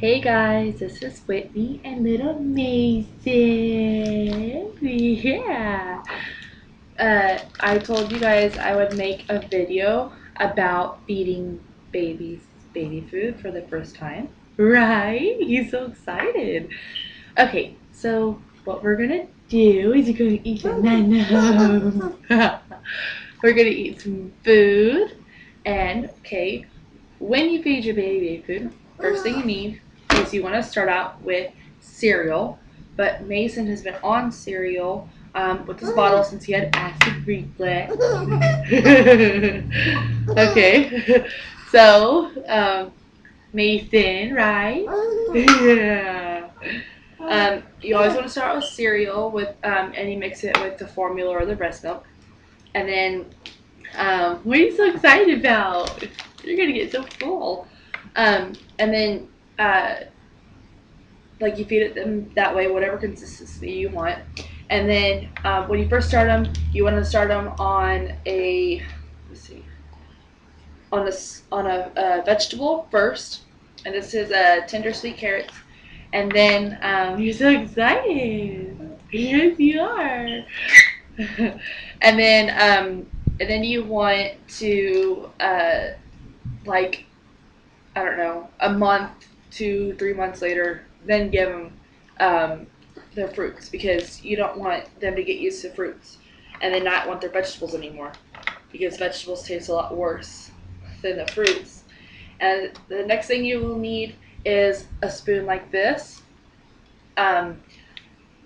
Hey guys, this is Whitney and little Mason. Yeah. I told you guys I would make a video about feeding babies baby food for the first time. Right? He's so excited. Okay, so what we're gonna do is you're gonna eat banana. We're gonna eat some food. And okay, when you feed your baby food, first thing you need is you want to start out with cereal. But Mason has been on cereal with this bottle since he had acid reflux. Okay, so Mason, right? Yeah. You always want to start with cereal and you mix it with the formula or the breast milk. And then, what are you so excited about? You're gonna get so full. And then, like you feed it them that way, whatever consistency you want. And then, when you first start them, you want to start them on a, let's see, on a vegetable first. And this is tender sweet carrots. And then, you're so excited. Yes, you are. And then you want to like I don't know, a month, 2, 3 months later, then give them their fruits because you don't want them to get used to fruits and then not want their vegetables anymore because vegetables taste a lot worse than the fruits. And the next thing you will need is a spoon like this. Um,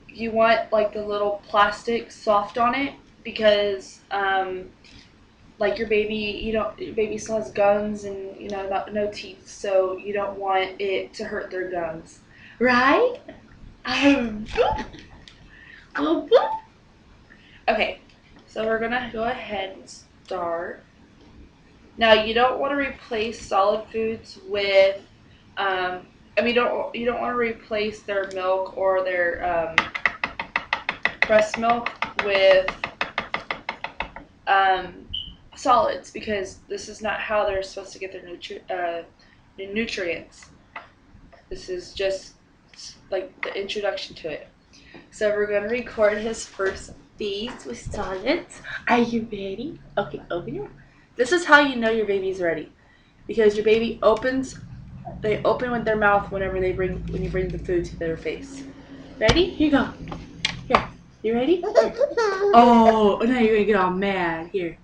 you want like the little plastic soft on it because like your baby still has gums and no teeth, so you don't want it to hurt their gums, right? Um, okay, so we're gonna go ahead and start. Now you don't want to replace solid foods with, you don't want to replace their milk or their breast milk with um, solids because this is not how they're supposed to get their nutrients. This is just like the introduction to it. So we're going to record his first feeds with solids. Are you ready? Okay, open your. This is how you know your baby's ready, because your baby opens. They open with their mouth when you bring the food to their face. Ready? Here you go. Here. You ready? Here. Oh, now you're gonna get all mad. Here.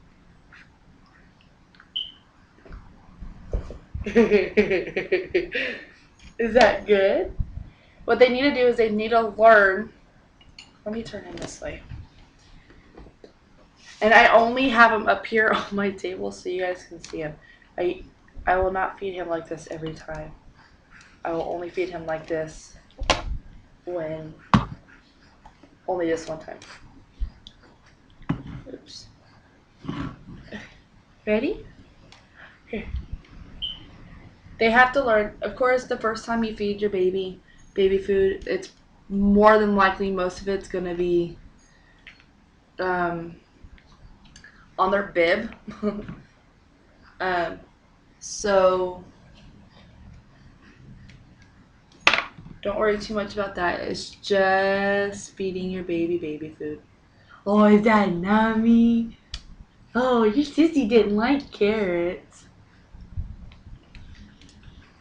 Is that good? What they need to do is they need to learn. Let me turn him this way. And I only have him up here on my table so you guys can see him. I will not feed him like this every time. I will only feed him like this when only this one time. Oops. Ready? Here. They have to learn. Of course, the first time you feed your baby food, it's more than likely most of it's gonna be um, on their bib. So don't worry too much about that. It's just feeding your baby food. Oh, is that nummy? Oh, your sissy didn't like carrots.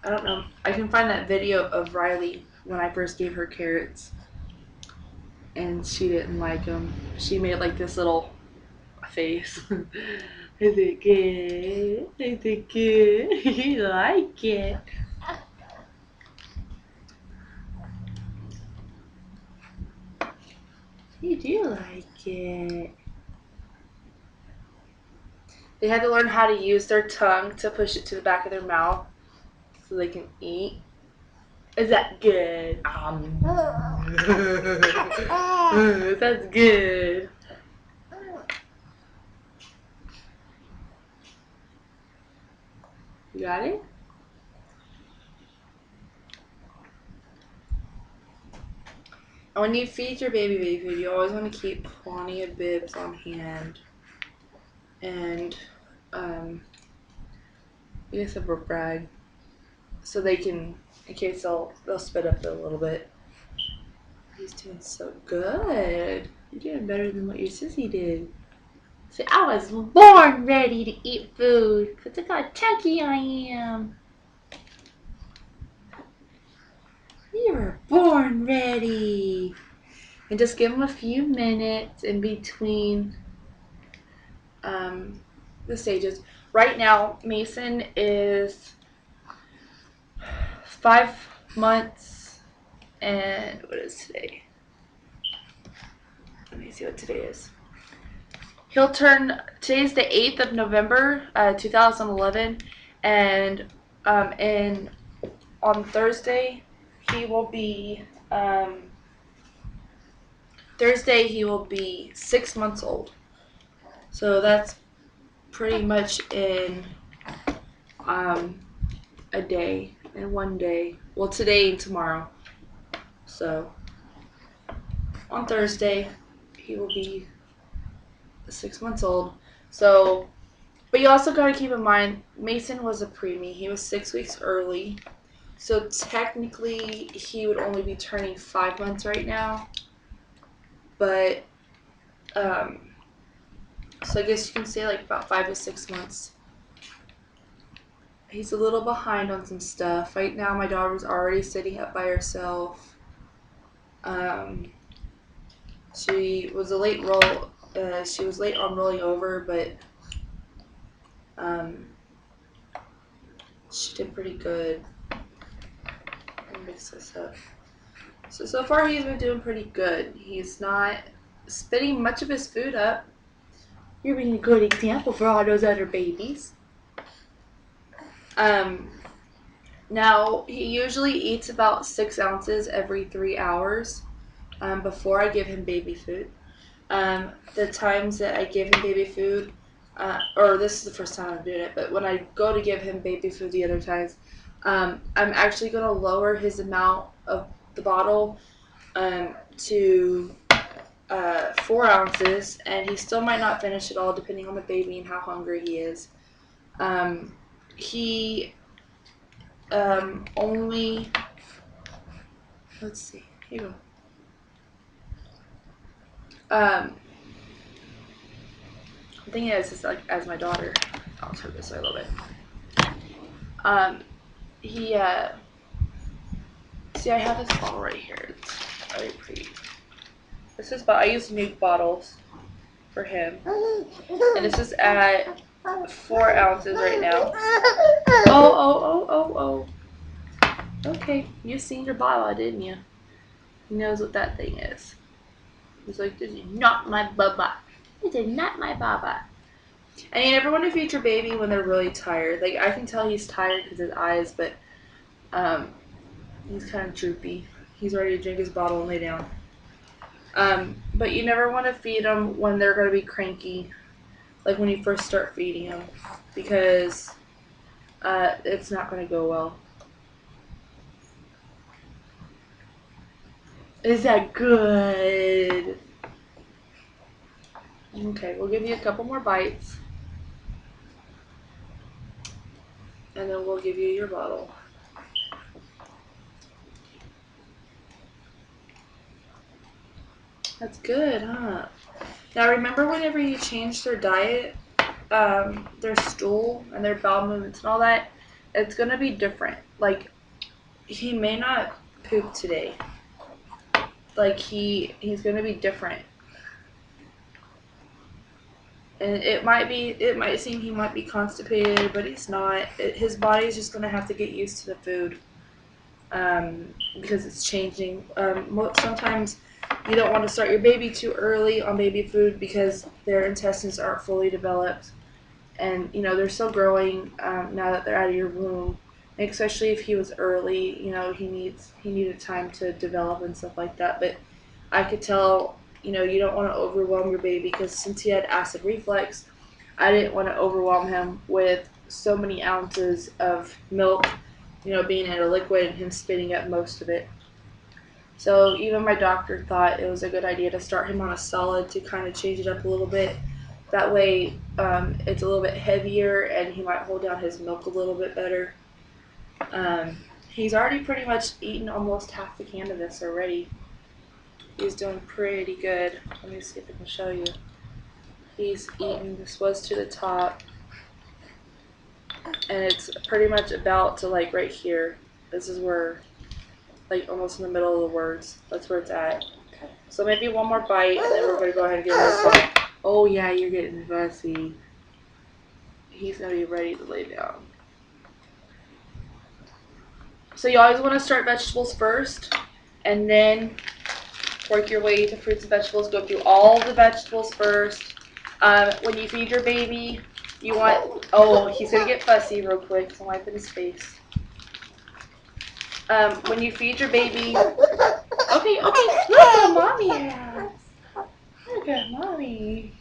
I don't know. I can find that video of Riley when I first gave her carrots, and she didn't like them. She made like this little face. Is it good? Is it good? You like it? You do like it. They had to learn how to use their tongue to push it to the back of their mouth so they can eat. Is that good? That's good. You got it? And when you feed your baby food, you always want to keep plenty of bibs on hand. And I guess a book bag so they can in case they'll spit up a little bit. He's doing so good. You're doing better than what your sissy did. See, I was born ready to eat food. Cause look how chunky I am. You were born ready. And just give him a few minutes in between the stages. Right now, Mason is 5 months and what is today? Let me see what today is. Today's the 8th of November, 2011, and on Thursday he will be 6 months old. So that's pretty much in a day, in one day. Well, today and tomorrow. So on Thursday he will be 6 months old. So, but you also got to keep in mind, Mason was a preemie. He was 6 weeks early. So technically, he would only be turning 5 months right now. But, so I guess you can say like about 5 to 6 months. He's a little behind on some stuff. Right now, my daughter's already sitting up by herself. She was late on rolling over, but she did pretty good. Let me mix this up. So far he's been doing pretty good. He's not spitting much of his food up. You're being a good example for all those other babies. Now he usually eats about 6 ounces every 3 hours before I give him baby food. The times that I give him baby food, or this is the first time I'm doing it, but when I go to give him baby food the other times, I'm actually going to lower his amount of the bottle to 4 ounces, and he still might not finish it all depending on the baby and how hungry he is. He only, let's see, here you go. The thing is like, as my daughter, I'll turn this way a little bit. See, I have this bottle right here. It's very pretty. I use Nuke bottles for him. And this is at 4 ounces right now. Oh. Okay, you seen your bottle, didn't you? He knows what that thing is. He's like, this is not my baba. This is not my baba. And you never want to feed your baby when they're really tired. Like, I can tell he's tired because of his eyes, but he's kind of droopy. He's ready to drink his bottle and lay down. But you never want to feed them when they're going to be cranky, like when you first start feeding them, because it's not going to go well. Is that good? Okay, we'll give you a couple more bites. And then we'll give you your bottle. That's good, huh? Now remember whenever you change their diet, their stool and their bowel movements and all that, it's going to be different. Like, he may not poop today. Like, he's going to be different. And it might seem he might be constipated, but he's not. His body's just going to have to get used to the food because it's changing. Sometimes you don't want to start your baby too early on baby food because their intestines aren't fully developed. And, they're still growing now that they're out of your womb. And especially if he was early, he needed time to develop and stuff like that. But I could tell, you don't want to overwhelm your baby because since he had acid reflux, I didn't want to overwhelm him with so many ounces of milk, being in a liquid and him spitting up most of it. So even my doctor thought it was a good idea to start him on a solid to kind of change it up a little bit. That way it's a little bit heavier and he might hold down his milk a little bit better. He's already pretty much eaten almost half the can of this already. He's doing pretty good. Let me see if I can show you. He's eaten, this was to the top, and it's pretty much about to like right here. This is where, like almost in the middle of the words. That's where it's at. Okay. So maybe one more bite, and then we're going to go ahead and give him a bite. Oh yeah, you're getting fussy. He's going to be ready to lay down. So you always want to start vegetables first, and then work your way to fruits and vegetables. Go through all the vegetables first. When you feed your baby, you want... Oh, he's going to get fussy real quick, so I'm wiping his face. When you feed your baby... Okay, look at mommy has. Look at mommy.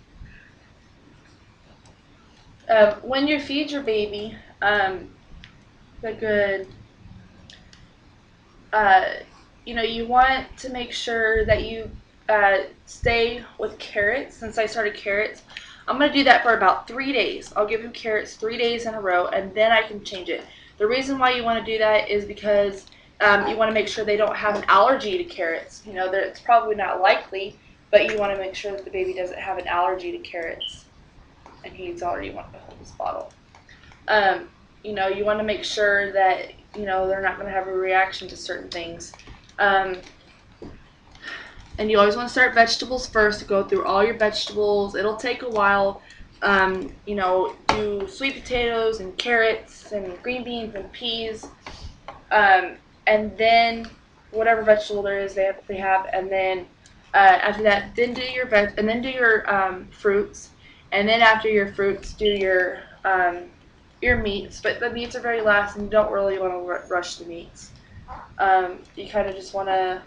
When you feed your baby, you want to make sure that you stay with carrots. Since I started carrots, I'm going to do that for about 3 days. I'll give him carrots 3 days in a row, and then I can change it. The reason why you want to do that is because you want to make sure they don't have an allergy to carrots. It's probably not likely, but you want to make sure that the baby doesn't have an allergy to carrots. And he's already wanting to hold this bottle. You want to make sure that, they're not going to have a reaction to certain things. And you always want to start vegetables first, go through all your vegetables. It'll take a while. Do sweet potatoes and carrots and green beans and peas. And then whatever vegetable there is they have. And then after that, then do your fruits. And then after your fruits, do your meats. But the meats are very last, and you don't really want to rush the meats. You kind of just want to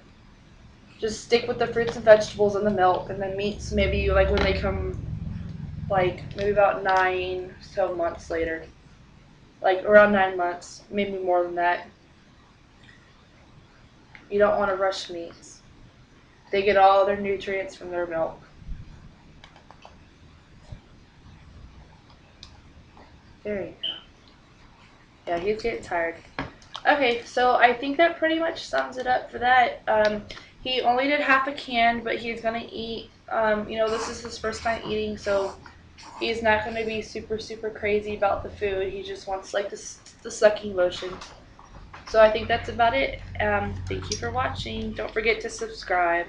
just stick with the fruits and vegetables and the milk, and then meats maybe like when they come, like maybe about 9 months later, like around 9 months, maybe more than that. You don't want to rush meats. They get all their nutrients from their milk. There you go. Yeah, he's getting tired. Okay, so I think that pretty much sums it up for that. He only did half a can, but he's going to eat. This is his first time eating, so he's not going to be super, super crazy about the food. He just wants like the sucking motion. So I think that's about it. Thank you for watching. Don't forget to subscribe.